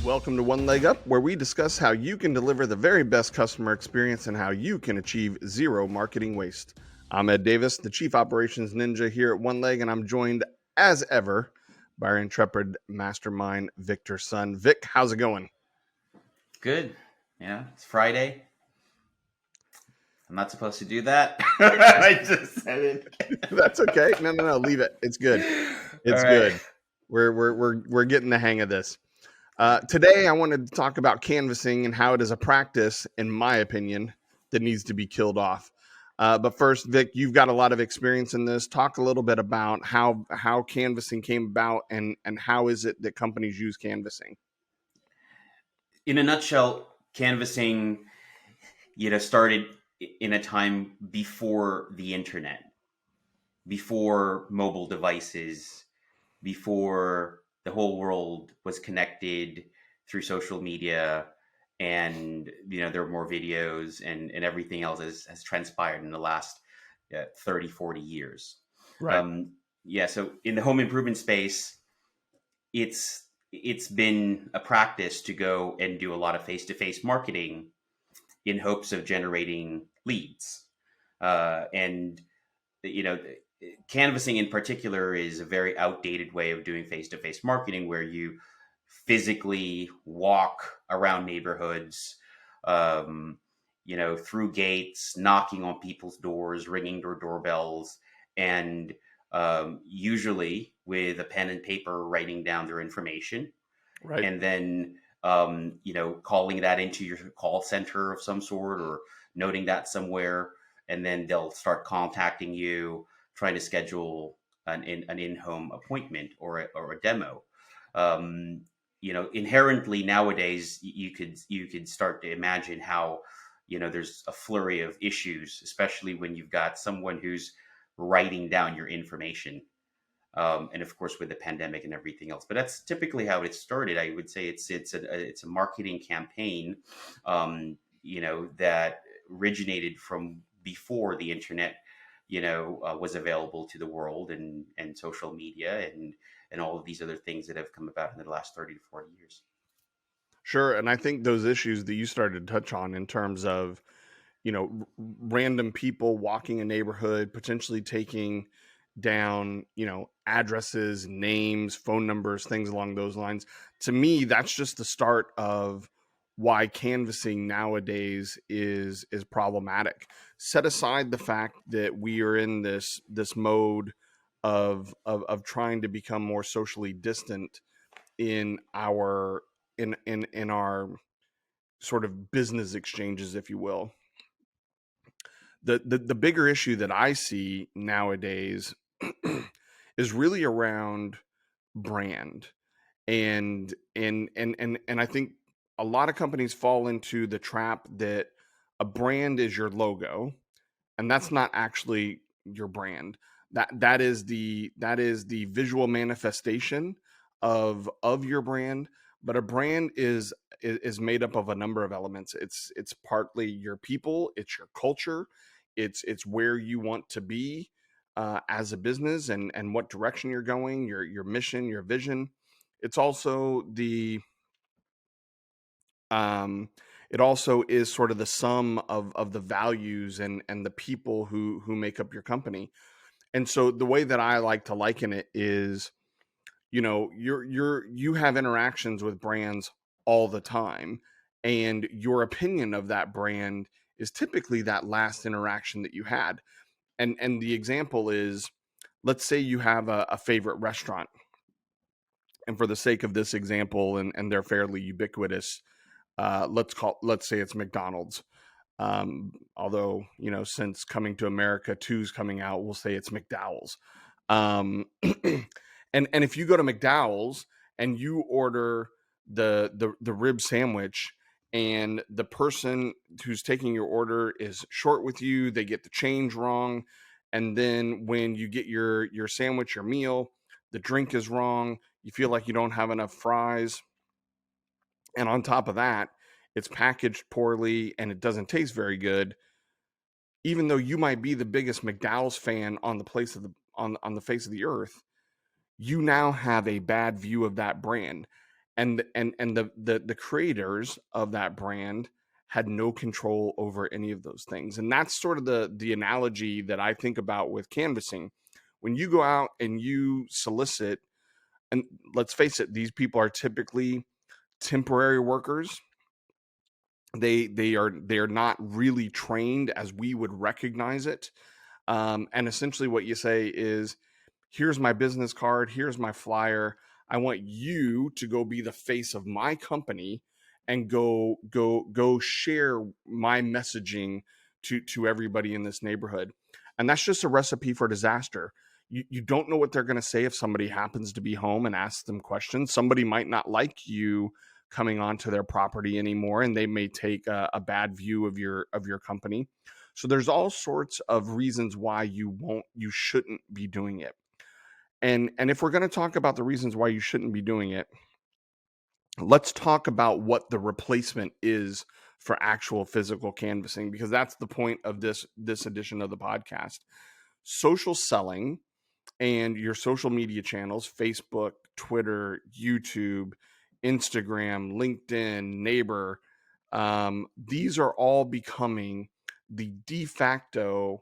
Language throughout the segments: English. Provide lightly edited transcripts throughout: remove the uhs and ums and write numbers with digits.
Welcome to One Leg Up, where we discuss how you can deliver the very best customer experience and how you can achieve zero marketing waste. I'm Ed Davis, the Chief Operations Ninja here at One Leg, and I'm joined, as ever, by our intrepid mastermind, Victor Sun. Vic, how's it going? Good. Yeah, it's Friday. I'm not supposed to do that. I just said it. That's okay. No, leave it. It's good. It's good. We're getting the hang of this. Today, I wanted to talk about canvassing and how it is a practice, in my opinion, that needs to be killed off. But first, Vic, you've got a lot of experience in this. Talk a little bit about how canvassing came about and how is it that companies use canvassing? In a nutshell, canvassing, started in a time before the internet, before mobile devices, before the whole world was connected through social media, and there were more videos and everything else has transpired in the last 30 40 years. Right. So in the home improvement space, it's been a practice to go and do a lot of face-to-face marketing in hopes of generating leads. And canvassing in particular is a very outdated way of doing face-to-face marketing, where you physically walk around neighborhoods, through gates, knocking on people's doors, ringing their doorbells, and usually with a pen and paper writing down their information. Right. And then calling that into your call center of some sort, or noting that somewhere, and then they'll start contacting you, trying to schedule an in-home appointment or a demo. Inherently nowadays, you could start to imagine how there's a flurry of issues, especially when you've got someone who's writing down your information, and of course with the pandemic and everything else. But that's typically how it started. I would say it's a marketing campaign, that originated from before the internet was available to the world, and social media and all of these other things that have come about in the last 30 to 40 years. Sure. And I think those issues that you started to touch on in terms of, random people walking a neighborhood, potentially taking down, addresses, names, phone numbers, things along those lines. To me, that's just the start of why canvassing nowadays is problematic. Set aside the fact that we are in this mode of trying to become more socially distant in our in our sort of business exchanges, if you will. The bigger issue that I see nowadays is really around brand. And I think a lot of companies fall into the trap that a brand is your logo, and that's not actually your brand. That is the visual manifestation of your brand. But a brand is made up of a number of elements. It's partly your people, it's your culture, it's where you want to be as a business, and what direction you're going, your mission, your vision. It's also it also is sort of the sum of the values and the people who make up your company. And so the way that I like to liken it is, you have interactions with brands all the time, and your opinion of that brand is typically that last interaction that you had. And the example is, let's say you have a favorite restaurant, and for the sake of this example, and they're fairly ubiquitous, let's say it's McDonald's. Although, since coming to America, two's coming out, we'll say it's McDowell's. And if you go to McDowell's and you order the rib sandwich, and the person who's taking your order is short with you, they get the change wrong, and then when you get your sandwich, your meal, the drink is wrong, you feel like you don't have enough fries, and on top of that, it's packaged poorly and it doesn't taste very good. Even though you might be the biggest McDowell's fan on the face of the earth, you now have a bad view of that brand. and the creators of that brand had no control over any of those things. And that's sort of the analogy that I think about with canvassing. When you go out and you solicit, and let's face it, these people are typically temporary workers. They are not really trained as we would recognize it. And essentially what you say is, here's my business card, here's my flyer. I want you to go be the face of my company and go share my messaging to everybody in this neighborhood. And that's just a recipe for disaster. You don't know what they're going to say if somebody happens to be home and asks them questions. Somebody might not like you coming onto their property anymore, and they may take a bad view of your company. So there's all sorts of reasons why you shouldn't be doing it. And if we're going to talk about the reasons why you shouldn't be doing it, let's talk about what the replacement is for actual physical canvassing, because that's the point of this edition of the podcast. Social selling and your social media channels, Facebook, Twitter, YouTube, Instagram, LinkedIn, Neighbor, these are all becoming the de facto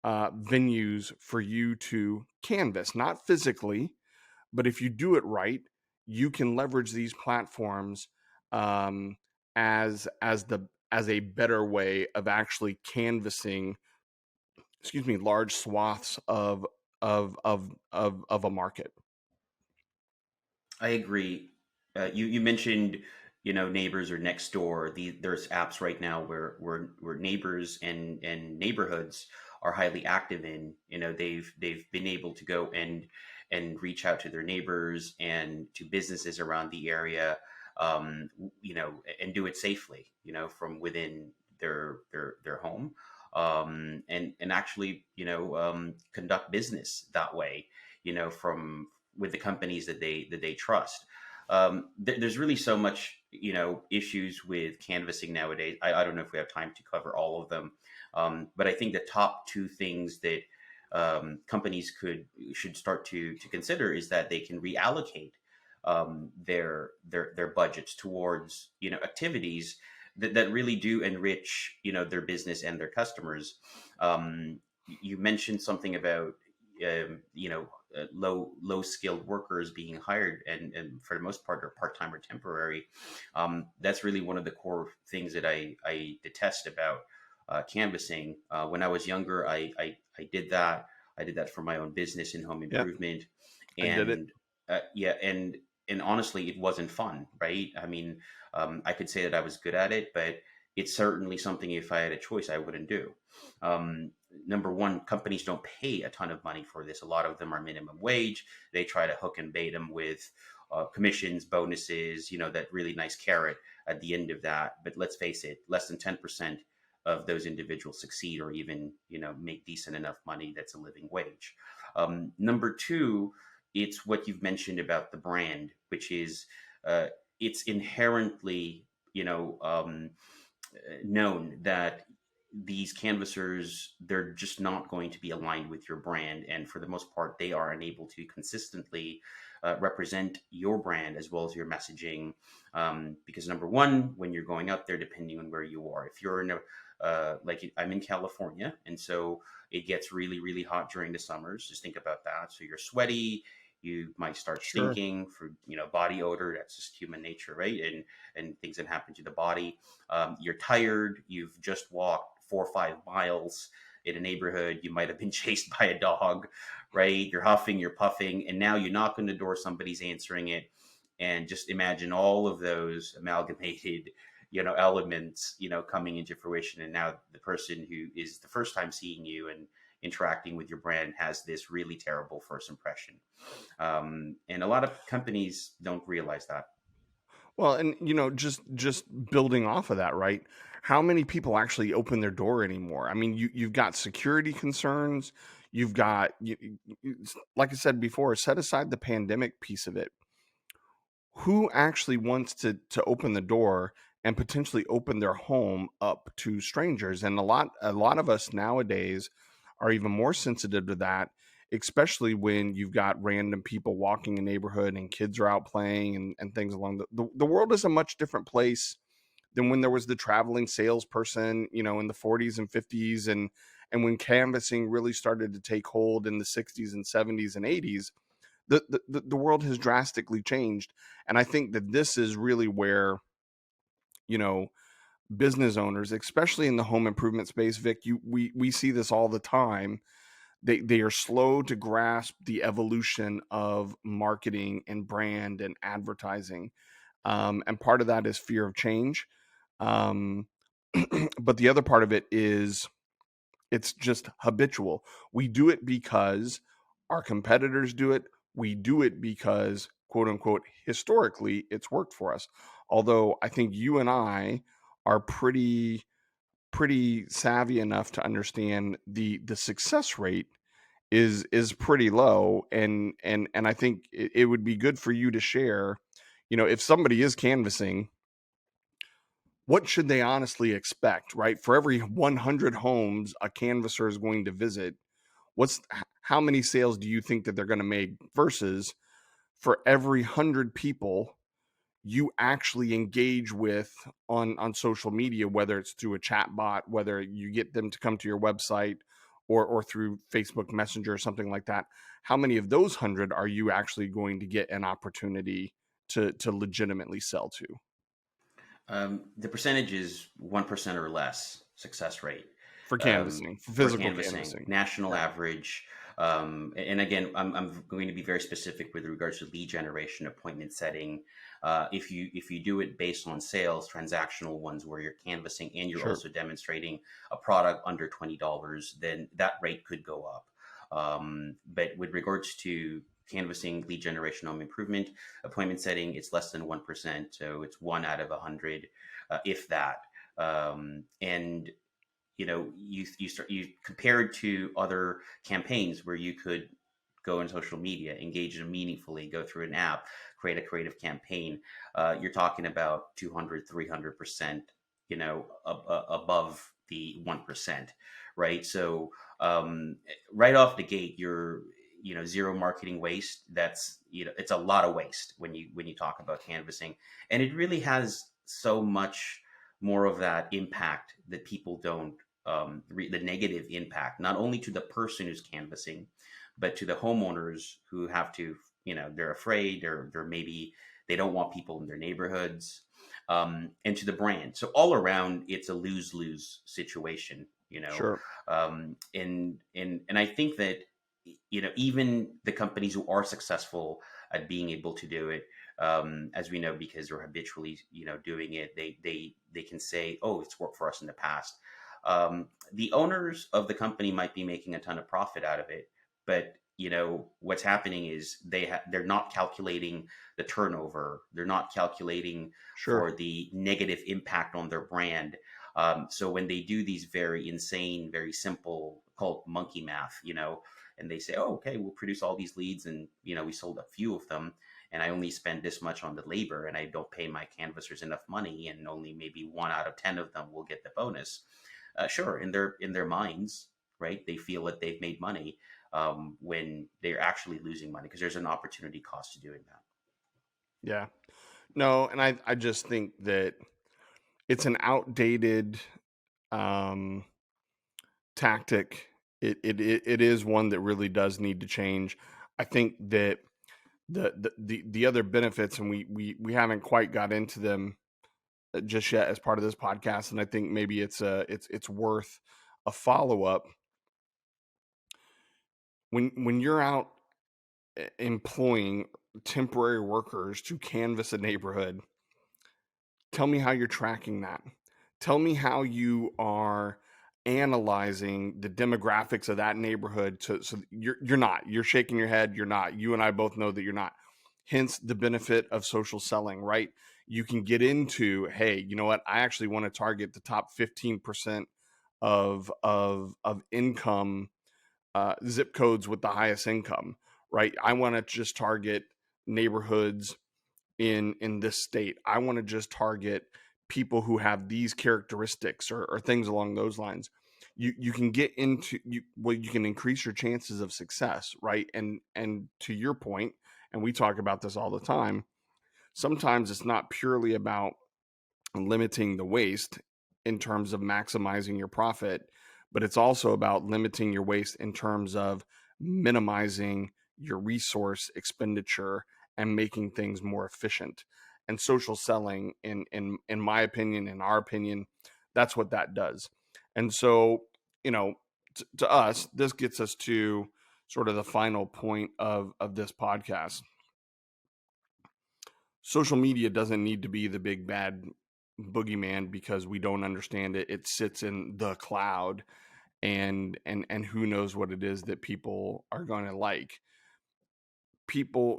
venues for you to canvas, not physically, but if you do it right, you can leverage these platforms um, as a better way of actually canvassing, excuse me, large swaths of a market. I agree. You mentioned, neighbors or next door. There's apps right now where neighbors and neighborhoods are highly active in. They've been able to go and reach out to their neighbors and to businesses around the area, and do it safely. From within their home, and actually, conduct business that way. From with the companies that they trust. There's really so much, issues with canvassing nowadays. I don't know if we have time to cover all of them, but I think the top two things that companies should start to consider is that they can reallocate their budgets towards activities that really do enrich their business and their customers. You mentioned something about low skilled workers being hired, and for the most part are part time or temporary. That's really one of the core things that I detest about canvassing. When I was younger, I did that. I did that for my own business in home Yeah, improvement, I did it. and yeah, and honestly, it wasn't fun, right? I mean, I could say that I was good at it, but it's certainly something, if I had a choice, I wouldn't do. Number one, companies don't pay a ton of money for this. A lot of them are minimum wage. They try to hook and bait them with commissions, bonuses, that really nice carrot at the end of that. But let's face it, less than 10% of those individuals succeed or even, make decent enough money that's a living wage. Number two, it's what you've mentioned about the brand, which is it's inherently, known that these canvassers, they're just not going to be aligned with your brand, and for the most part they are unable to consistently represent your brand as well as your messaging, because number one, when you're going out there, depending on where you are, if you're in a like I'm in California, and so it gets really really hot during the summers. Just think about that. So you're sweaty, you might start Sure. stinking for body odor. That's just human nature, right? And things that happen to the body. You're tired. You've just walked 4 or 5 miles in a neighborhood. You might have been chased by a dog, right? You're huffing, you're puffing, and now you knock on the door. Somebody's answering it, and just imagine all of those amalgamated, elements, coming into fruition. And now the person who is the first time seeing you and interacting with your brand has this really terrible first impression. And a lot of companies don't realize that. Well, and just building off of that, right? How many people actually open their door anymore? I mean, you've got security concerns. You've got, like I said before, set aside the pandemic piece of it. Who actually wants to open the door and potentially open their home up to strangers? And a lot of us nowadays are even more sensitive to that, especially when you've got random people walking a neighborhood and kids are out playing and things along the world is a much different place than when there was the traveling salesperson, in the 40s and 50s, and when canvassing really started to take hold in the 60s and 70s and 80s. The world has drastically changed, and I think that this is really where, you know business owners, especially in the home improvement space, Vic, we see this all the time. They are slow to grasp the evolution of marketing and brand and advertising, and part of that is fear of change. um, but the other part of it is it's just habitual. We do it because our competitors do it. We do it because, quote unquote, historically, it's worked for us. Although I think you and I are pretty savvy enough to understand the success rate is pretty low, and I think it would be good for you to share, if somebody is canvassing, what should they honestly expect, right? For every 100 homes a canvasser is going to visit, how many sales do you think that they're going to make versus for every 100 people you actually engage with on social media, whether it's through a chat bot, whether you get them to come to your website, or through Facebook Messenger or something like that. How many of those 100 are you actually going to get an opportunity to legitimately sell to? The percentage is 1% or less success rate For canvassing, for for physical canvassing, canvassing. national Yeah, average. And again, I'm going to be very specific with regards to lead generation, appointment setting. If you do it based on sales, transactional ones where you're canvassing and you're sure. also demonstrating a product under $20, then that rate could go up. But with regards to canvassing, lead generation, home improvement, appointment setting, it's less than 1%. So it's one out of 100, if that. And you compare it to other campaigns where you could go on social media, engage them meaningfully, go through an app, create a creative campaign. You're talking about 200, 300%, above the 1%, right? So right off the gate, you're zero marketing waste. That's it's a lot of waste when you talk about canvassing, and it really has so much more of that impact that people don't the negative impact, not only to the person who's canvassing, but to the homeowners who have to, they're afraid, they're maybe they don't want people in their neighborhoods, and to the brand. So all around, it's a lose lose situation. Sure. And I think that even the companies who are successful at being able to do it, as we know, because they're habitually doing it, they can say, oh, it's worked for us in the past. The owners of the company might be making a ton of profit out of it, but what's happening is they're not calculating the turnover, they're not calculating Sure. for the negative impact on their brand. So when they do these very insane, very simple, called monkey math, and they say, oh, okay, we'll produce all these leads, and we sold a few of them, and I only spend this much on the labor, and I don't pay my canvassers enough money, and only maybe 1 out of 10 of them will get the bonus. Sure, in their minds, right, they feel that they've made money, when they're actually losing money because there's an opportunity cost to doing that. Yeah. No, and I just think that it's an outdated um tactic. It is one that really does need to change. I think that the other benefits, and we haven't quite got into them just yet as part of this podcast, and I think maybe it's worth a follow up. When you're out employing temporary workers to canvass a neighborhood, tell me how you're tracking that. Tell me how you are analyzing the demographics of that neighborhood. So you're not. You're shaking your head. You're not. You and I both know that you're not. Hence the benefit of social selling, right? You can get into, hey, you know what? I actually want to target the top 15% of income, zip codes with the highest income, right? I want to just target neighborhoods in this state. I want to just target people who have these characteristics, or things along those lines. you can get into you can increase your chances of success, right? And to your point, and we talk about this all the time, sometimes it's not purely about limiting the waste in terms of maximizing your profit, but it's also about limiting your waste in terms of minimizing your resource expenditure and making things more efficient. And social selling, in my opinion, in our opinion, that's what that does. And so, you know, to us, this gets us to sort of the final point of this podcast. Social media doesn't need to be the big bad boogeyman because we don't understand it. It sits in the cloud, and who knows what it is that people are going to like.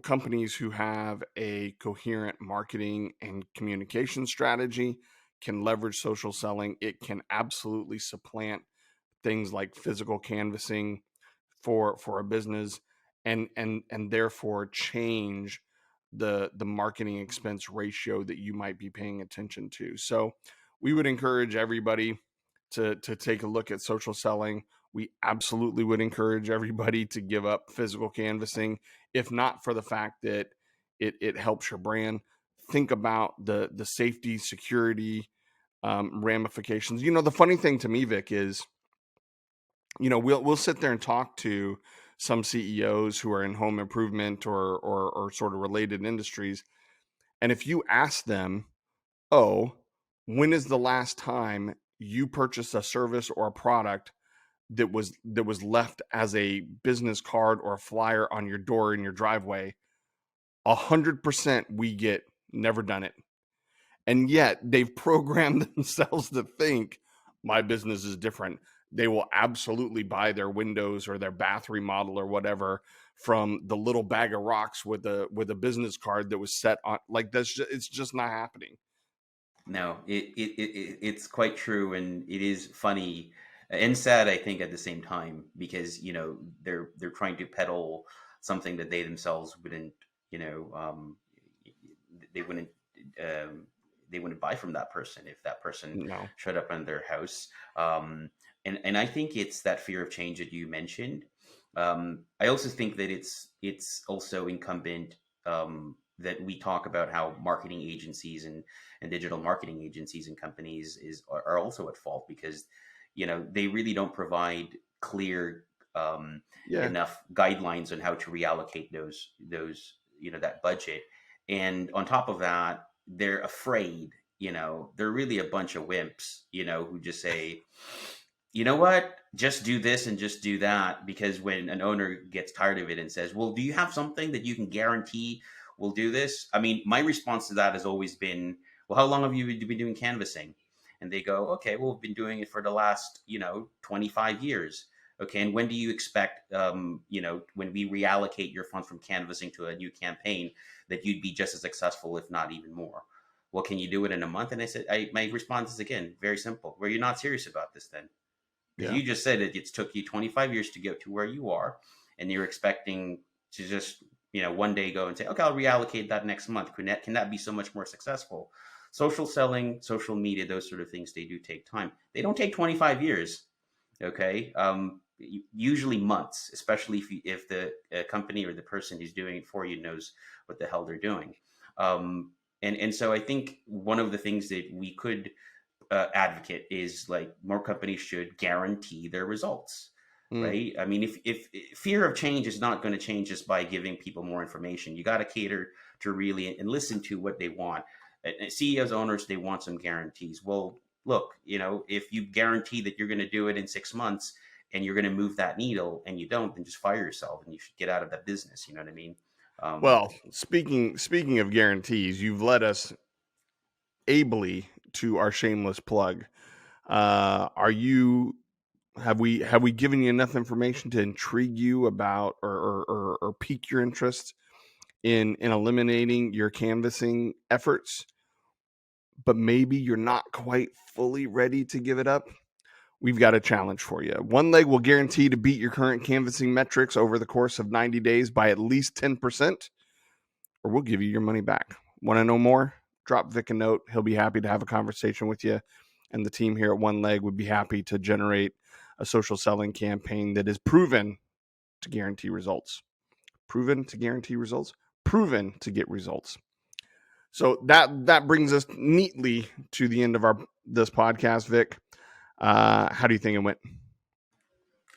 Companies who have a coherent marketing and communication strategy can leverage social selling. It can absolutely supplant things like physical canvassing for a business, and therefore change the marketing expense ratio that you might be paying attention to. So we would encourage everybody to take a look at social selling. We absolutely would encourage everybody to give up physical canvassing, if not for the fact that it helps your brand. Think about the safety, security ramifications. You know, the funny thing to me, Vic, is, you know, we'll sit there and talk to some CEOs who are in home improvement or sort of related industries, and if you ask them, oh, when is the last time you purchased a service or a product that was left as a business card or a flyer on your door in your driveway, 100% we get never done it. And yet they've programmed themselves to think my business is different. They will absolutely buy their windows or their bath remodel or whatever from the little bag of rocks with a business card that was set on. Like, it's just not happening. No, it's quite true, and it is funny and sad, I think, at the same time, because they're trying to peddle something that they themselves wouldn't, you know, they wouldn't um, they wouldn't buy from that person if that person No. showed up in their house. And I think it's that fear of change that you mentioned. I also think that it's also incumbent, that we talk about how marketing agencies and digital marketing agencies and companies are also at fault, because they really don't provide clear, Yeah. enough guidelines on how to reallocate those that budget. And on top of that, they're afraid. They're really a bunch of wimps, who just say, you know what, just do this and just do that, because when an owner gets tired of it and says, well, do you have something that you can guarantee will do this? I mean, my response to that has always been, well, how long have you been doing canvassing? And they go, okay, well, we've been doing it for the last 25 years. Okay, and when do you expect, when we reallocate your funds from canvassing to a new campaign, that you'd be just as successful, if not even more? Well, can you do it in a month? And I said, my response is, again, very simple. Well, you're not serious about this then, because Yeah. you just said it took you 25 years to get to where you are, and you're expecting to just one day go and say, okay, I'll reallocate that next month. Can that be so much more successful? Social selling, social media, those sort of things, they do take time. They don't take 25 years. Okay. Usually months, especially if the company or the person who's doing it for you knows what the hell they're doing. And so I think one of the things that we could advocate is, like, more companies should guarantee their results. Mm. Right? I mean, if fear of change is not going to change just by giving people more information, you got to cater to really and listen to what they want. CEOs, owners, they want some guarantees. Well, look, if you guarantee that you're going to do it in 6 months and you're going to move that needle, and you don't, then just fire yourself and you should get out of that business. You know what I mean? Um, Well, speaking of guarantees, you've led us ably to our shameless plug. Are you have we given you enough information to intrigue you about or pique your interest in eliminating your canvassing efforts, but maybe you're not quite fully ready to give it up? We've got a challenge for you. OneLeg will guarantee to beat your current canvassing metrics over the course of 90 days by at least 10%, or we'll give you your money back. Want to know more? Drop Vic a note. He'll be happy to have a conversation with you. And the team here at OneLeg would be happy to generate a social selling campaign that is proven to guarantee results. Proven to guarantee results? Proven to get results. So that brings us neatly to the end of this podcast, Vic. How do you think it went?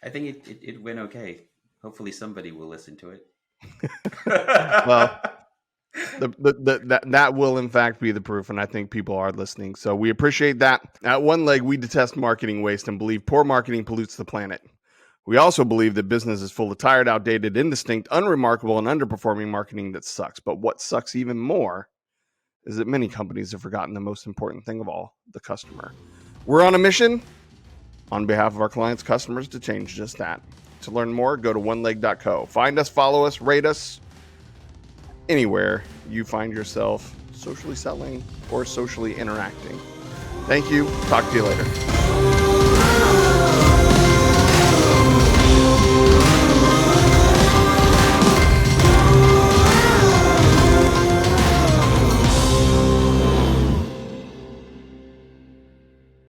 I think it went okay. Hopefully somebody will listen to it. Well, that will in fact be the proof, and I think people are listening. So we appreciate that. At OneLeg, we detest marketing waste and believe poor marketing pollutes the planet. We also believe that business is full of tired, outdated, indistinct, unremarkable, and underperforming marketing that sucks. But what sucks even more is that many companies have forgotten the most important thing of all, the customer. We're on a mission on behalf of our clients' customers to change just that. To learn more, go to oneleg.co. Find us, follow us, rate us anywhere you find yourself socially selling or socially interacting. Thank you. Talk to you later.